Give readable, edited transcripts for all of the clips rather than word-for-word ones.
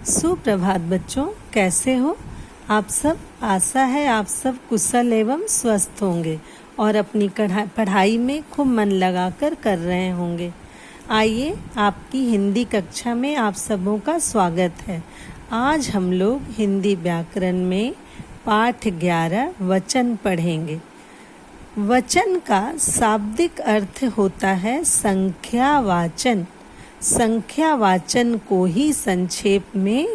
सुप्रभात बच्चों, कैसे हो आप सब। आशा है आप सब कुशल एवं स्वस्थ होंगे और अपनी पढ़ाई में खूब मन लगाकर कर रहे होंगे। आइए, आपकी हिंदी कक्षा में आप सबों का स्वागत है। आज हम लोग हिंदी व्याकरण में पाठ 11 वचन पढ़ेंगे। वचन का शाब्दिक अर्थ होता है संख्यावाचन। संख्यावाचन को ही संक्षेप में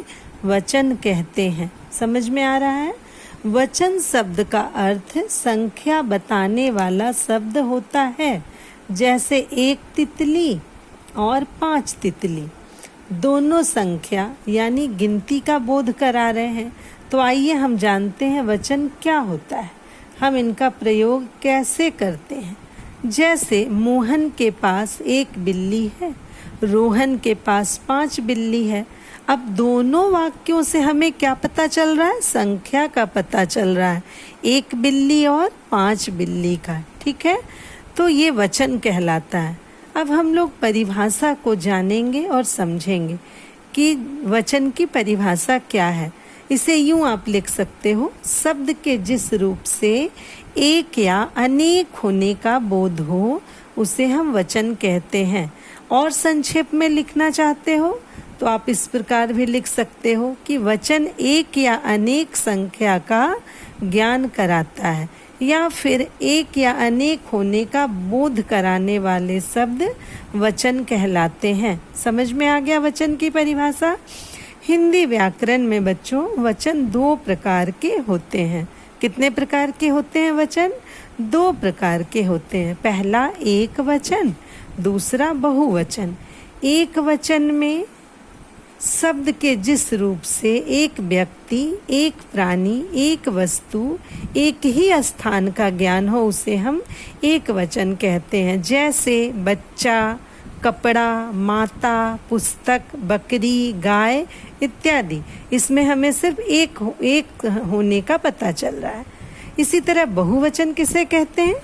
वचन कहते हैं। समझ में आ रहा है? वचन शब्द का अर्थ संख्या बताने वाला शब्द होता है। जैसे 1 तितली और 5 तितली दोनों संख्या यानी गिनती का बोध करा रहे हैं। तो आइए हम जानते हैं वचन क्या होता है, हम इनका प्रयोग कैसे करते हैं। जैसे मोहन के पास 1 बिल्ली है, रोहन के पास 5 बिल्ली है। अब दोनों वाक्यों से हमें क्या पता चल रहा है? संख्या का पता चल रहा है, 1 बिल्ली और 5 बिल्ली का। ठीक है, तो ये वचन कहलाता है। अब हम लोग परिभाषा को जानेंगे और समझेंगे कि वचन की परिभाषा क्या है। इसे यूं आप लिख सकते हो, शब्द के जिस रूप से एक या अनेक होने का बोध हो उसे हम वचन कहते हैं। और संक्षेप में लिखना चाहते हो तो आप इस प्रकार भी लिख सकते हो कि वचन एक या अनेक संख्या का ज्ञान कराता है, या फिर एक या अनेक होने का बोध कराने वाले शब्द वचन कहलाते हैं। समझ में आ गया वचन की परिभाषा। हिंदी व्याकरण में बच्चों वचन 2 प्रकार के होते हैं। कितने प्रकार के होते हैं वचन? 2 प्रकार के होते हैं। पहला एक वचन, दूसरा बहुवचन। एक वचन में शब्द के जिस रूप से एक व्यक्ति, एक प्राणी, एक वस्तु, एक ही स्थान का ज्ञान हो उसे हम एक वचन कहते हैं। जैसे बच्चा, कपड़ा, माता, पुस्तक, बकरी, गाय इत्यादि। इसमें हमें सिर्फ एक होने का पता चल रहा है। इसी तरह बहुवचन किसे कहते हैं?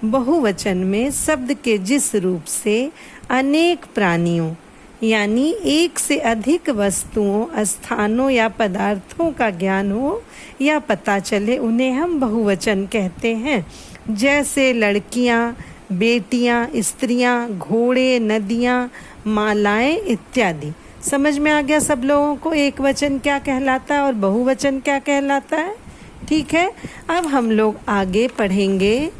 बहुवचन में शब्द के जिस रूप से अनेक प्राणियों यानी एक से अधिक वस्तुओं, स्थानों या पदार्थों का ज्ञान हो या पता चले उन्हें हम बहुवचन कहते हैं। जैसे लड़कियां, बेटियां, स्त्रियां, घोड़े, नदियां, मालाएं इत्यादि। समझ में आ गया सब लोगों को एक वचन क्या कहलाता है और बहुवचन क्या कहलाता है? ठीक है, अब हम लोग आगे पढ़ेंगे।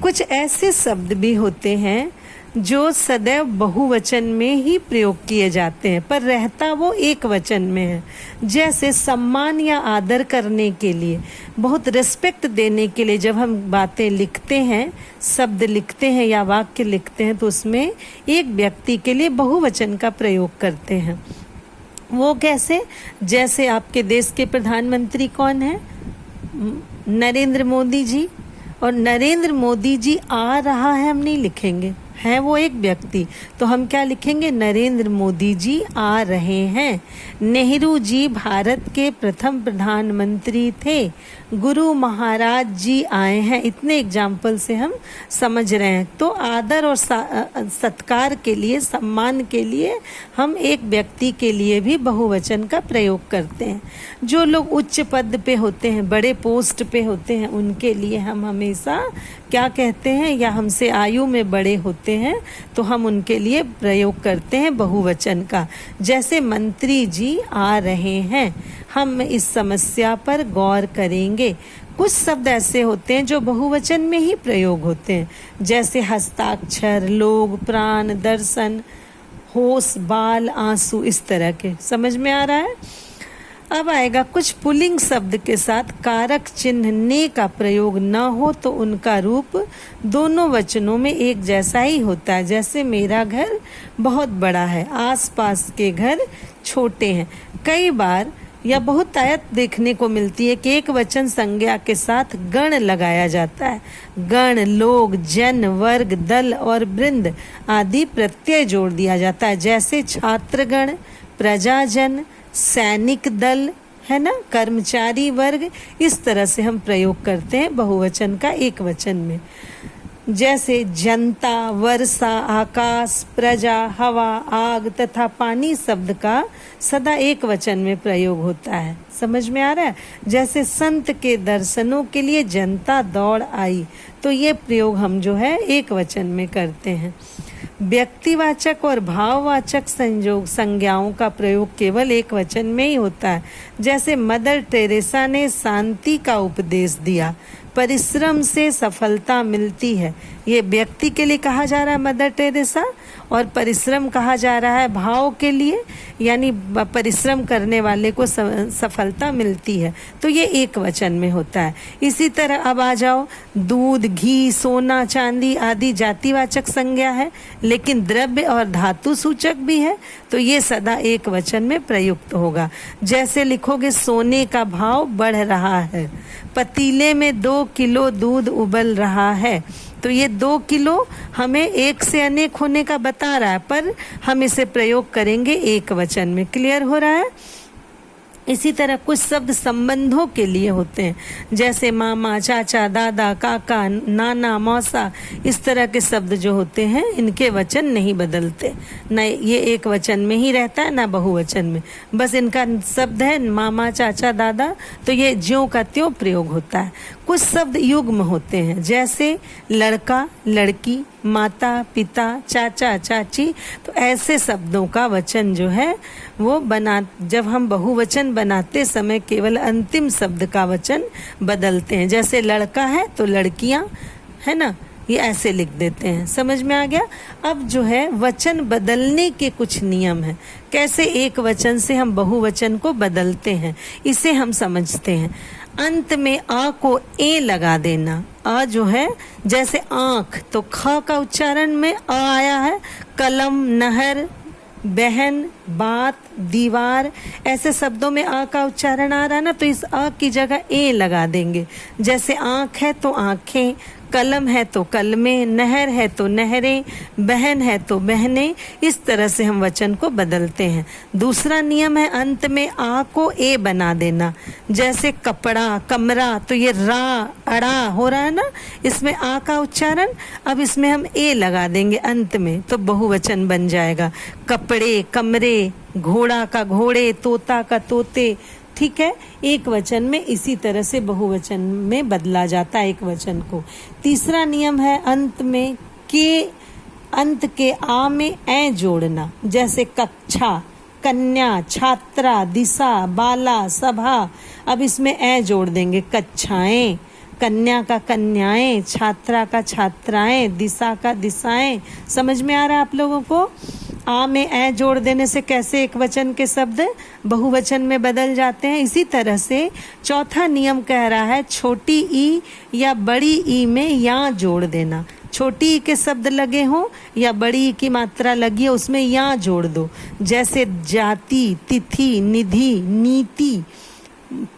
कुछ ऐसे शब्द भी होते हैं जो सदैव बहुवचन में ही प्रयोग किए जाते हैं पर रहता वो एक वचन में है। जैसे सम्मान या आदर करने के लिए, बहुत रिस्पेक्ट देने के लिए जब हम बातें लिखते हैं, शब्द लिखते हैं या वाक्य लिखते हैं तो उसमें एक व्यक्ति के लिए बहुवचन का प्रयोग करते हैं। वो कैसे? जैसे आपके देश के प्रधानमंत्री कौन है? नरेंद्र मोदी जी। और नरेंद्र मोदी जी आ रहा है हम नहीं लिखेंगे, है वो एक व्यक्ति, तो हम क्या लिखेंगे? नरेंद्र मोदी जी आ रहे हैं। नेहरू जी भारत के प्रथम प्रधानमंत्री थे। गुरु महाराज जी आए हैं। इतने एग्जाम्पल से हम समझ रहे हैं। तो आदर और सत्कार के लिए, सम्मान के लिए हम एक व्यक्ति के लिए भी बहुवचन का प्रयोग करते हैं। जो लोग उच्च पद पे होते हैं, बड़े पोस्ट पे होते हैं, उनके लिए हम हमेशा क्या कहते हैं, या हमसे आयु में बड़े होते हैं तो हम उनके लिए प्रयोग करते हैं बहुवचन का। जैसे मंत्री जी आ रहे हैं, हम इस समस्या पर गौर करेंगे। कुछ शब्द ऐसे होते हैं जो बहुवचन में ही प्रयोग होते हैं। जैसे हस्ताक्षर, लोग, प्राण, दर्शन, होश, बाल, आंसू, इस तरह के। समझ में आ रहा है? अब आएगा कुछ पुल्लिंग शब्द के साथ कारक चिन्ह ने का प्रयोग न हो तो उनका रूप दोनों वचनों में एक जैसा ही होता है। जैसे मेरा घर बहुत बड़ा है, आसपास के घर छोटे हैं। कई बार या बहुत आयत देखने को मिलती है कि एक वचन संज्ञा के साथ गण लगाया जाता है। गण, लोग, जन, वर्ग, दल और वृंद आदि प्रत्यय जोड़ दिया जाता है। जैसे छात्रगण, प्रजाजन, सैनिक दल, है ना, कर्मचारी वर्ग। इस तरह से हम प्रयोग करते हैं बहुवचन का एक वचन में। जैसे जनता, वर्षा, आकाश, प्रजा, हवा, आग तथा पानी शब्द का सदा एक वचन में प्रयोग होता है। समझ में आ रहा है? जैसे संत के दर्शनों के लिए जनता दौड़ आई, तो ये प्रयोग हम जो है एक वचन में करते हैं। व्यक्तिवाचक और भाववाचक संयोग संज्ञाओं का प्रयोग केवल एक वचन में ही होता है। जैसे मदर टेरेसा ने शांति का उपदेश दिया, परिश्रम से सफलता मिलती है। ये व्यक्ति के लिए कहा जा रहा है मदर टेरेसा, और परिश्रम कहा जा रहा है भाव के लिए, यानी परिश्रम करने वाले को सफलता मिलती है। तो ये एक वचन में होता है। इसी तरह अब आ जाओ, दूध, घी, सोना, चांदी आदि जातिवाचक संज्ञा है, लेकिन द्रव्य और धातु सूचक भी है, तो ये सदा एक वचन में प्रयुक्त होगा। जैसे लिखोगे सोने का भाव बढ़ रहा है, पतीले में 2 किलो दूध उबल रहा है, तो ये 2 किलो हमें एक से अनेक होने का बता रहा है, पर हम इसे प्रयोग करेंगे एक वचन में। क्लियर हो रहा है? इसी तरह कुछ शब्द संबंधों के लिए होते हैं, जैसे मामा, चाचा, दादा, काका, नाना, मौसा, इस तरह के शब्द जो होते हैं इनके वचन नहीं बदलते, न ये एक वचन में ही रहता है ना बहुवचन में। बस इनका शब्द है मामा, चाचा, दादा, तो ये ज्यों का त्यों प्रयोग होता है। कुछ शब्द युग्म होते हैं, जैसे लड़का, लड़की, माता, पिता, चाचा, चाची, तो ऐसे शब्दों का वचन जो है वो जब हम बहुवचन बनाते समय केवल अंतिम शब्द का वचन बदलते हैं। जैसे लड़का है तो लड़कियां, है ना, ये ऐसे लिख देते हैं। समझ में आ गया? अब जो है वचन बदलने के कुछ नियम हैं, कैसे एक वचन से हम बहुवचन को बदलते हैं, इसे हम समझते हैं। अंत में आ को ए लगा देना। आ जो है जैसे आंख, तो ख का उच्चारण में आ आया है। कलम, नहर, बहन, बात, दीवार, ऐसे शब्दों में आ का उच्चारण आ रहा है ना, तो इस आ की जगह ए लगा देंगे। जैसे आंख है तो आंखें, कलम है तो कलमें, नहर है तो नहरें, बहन है तो बहनें, इस तरह से हम वचन को बदलते हैं। दूसरा नियम है अंत में आ को ए बना देना। जैसे कपड़ा, कमरा, तो ये रा, अड़ा हो रहा है ना, इसमें आ का उच्चारण, अब इसमें हम ए लगा देंगे अंत में, तो बहुवचन बन जाएगा। कपड़े, कमरे, घोड़ा का घोड़े, तोता का तोते, ठीक है, एक वचन में इसी तरह से बहुवचन में बदला जाता है एक वचन को। तीसरा नियम है अंत के आ में ए जोड़ना। जैसे कक्षा, कन्या, छात्रा, दिशा, बाला, सभा, अब इसमें ए जोड़ देंगे। कक्षाएं, कन्या का कन्याएं, छात्रा का छात्राएं, दिशा का दिशाएं। समझ में आ रहा है आप लोगों को? आ में ए जोड़ देने से कैसे एक वचन के शब्द बहुवचन में बदल जाते हैं। इसी तरह से चौथा नियम कह रहा है छोटी ई या बड़ी ई में या जोड़ देना। छोटी ई के शब्द लगे हों या बड़ी ई की मात्रा लगी है, उसमें या जोड़ दो। जैसे जाति, तिथि, निधि, नीति,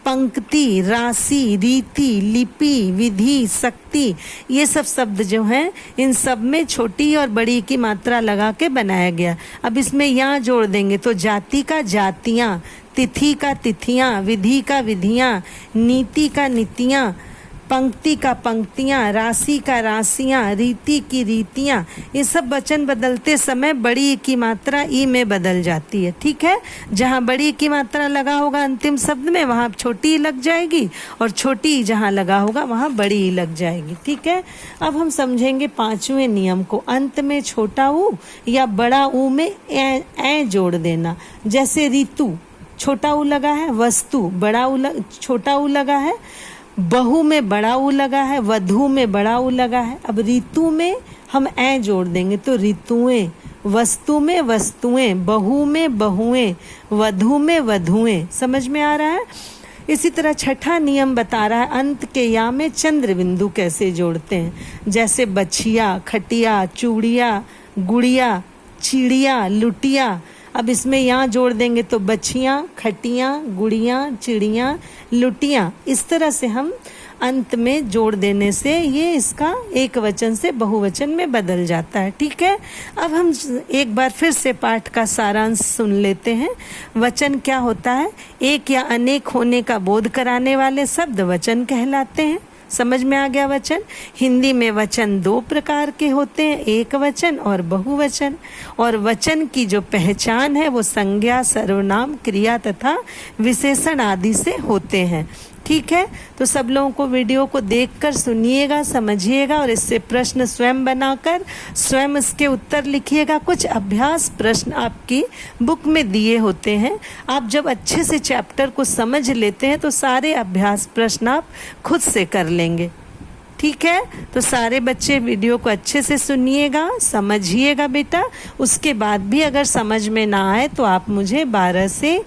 पंक्ति, राशि, रीति, लिपि, विधि, शक्ति, ये सब शब्द जो हैं इन सब में छोटी और बड़ी की मात्रा लगा के बनाया गया। अब इसमें यहाँ जोड़ देंगे तो जाति का जातियाँ, तिथि का तिथियाँ, विधि का विधियाँ, नीति का नीतियाँ, पंक्ति का पंक्तियाँ, राशि का राशियाँ, रीति की रीतियाँ, ये सब वचन बदलते समय बड़ी की मात्रा ई में बदल जाती है। ठीक है, जहाँ बड़ी की मात्रा लगा होगा अंतिम शब्द में वहाँ छोटी लग जाएगी, और छोटी जहाँ लगा होगा वहाँ बड़ी लग जाएगी। ठीक है, अब हम समझेंगे पांचवें नियम को। अंत में छोटा ऊ या बड़ा ऊ में ए जोड़ देना। जैसे ऋतु, छोटा ऊ लगा है, वस्तु, बड़ा ऊ छोटा ऊ लगा है, बहु में बड़ा ऊ लगा है, वधु में बड़ा ऊ लगा है। अब ऋतु में हम ए जोड़ देंगे तो ऋतुएं, वस्तु में वस्तुएं, बहु में बहुएं, वधु में वधुएं। समझ में आ रहा है? इसी तरह छठा नियम बता रहा है अंत के या में चंद्र बिंदु कैसे जोड़ते हैं। जैसे बछिया, खटिया, चूड़िया, गुड़िया, चिड़िया, लुटिया। अब इसमें यहाँ जोड़ देंगे तो बछियाँ, खटियाँ, गुड़ियाँ, चिड़ियाँ, लुटियाँ। इस तरह से हम अंत में जोड़ देने से ये इसका एक वचन से बहुवचन में बदल जाता है। ठीक है, अब हम एक बार फिर से पाठ का सारांश सुन लेते हैं। वचन क्या होता है? एक या अनेक होने का बोध कराने वाले शब्द वचन कहलाते हैं। समझ में आ गया वचन। हिंदी में वचन 2 प्रकार के होते हैं, एक वचन और बहुवचन। और वचन की जो पहचान है वो संज्ञा, सर्वनाम, क्रिया तथा विशेषण आदि से होते हैं। ठीक है, तो सब लोगों को वीडियो को देखकर सुनिएगा, समझिएगा और इससे प्रश्न स्वयं बनाकर स्वयं इसके उत्तर लिखिएगा। कुछ अभ्यास प्रश्न आपकी बुक में दिए होते हैं। आप जब अच्छे से चैप्टर को समझ लेते हैं तो सारे अभ्यास प्रश्न आप खुद से कर लेंगे। ठीक है, तो सारे बच्चे वीडियो को अच्छे से सुनिएगा, समझिएगा बेटा। उसके बाद भी अगर समझ में ना आए तो आप मुझे 12 से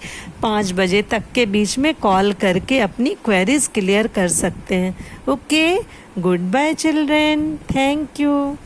5 बजे तक के बीच में कॉल करके अपनी क्वेरीज क्लियर कर सकते हैं। Okay, goodbye children, thank you.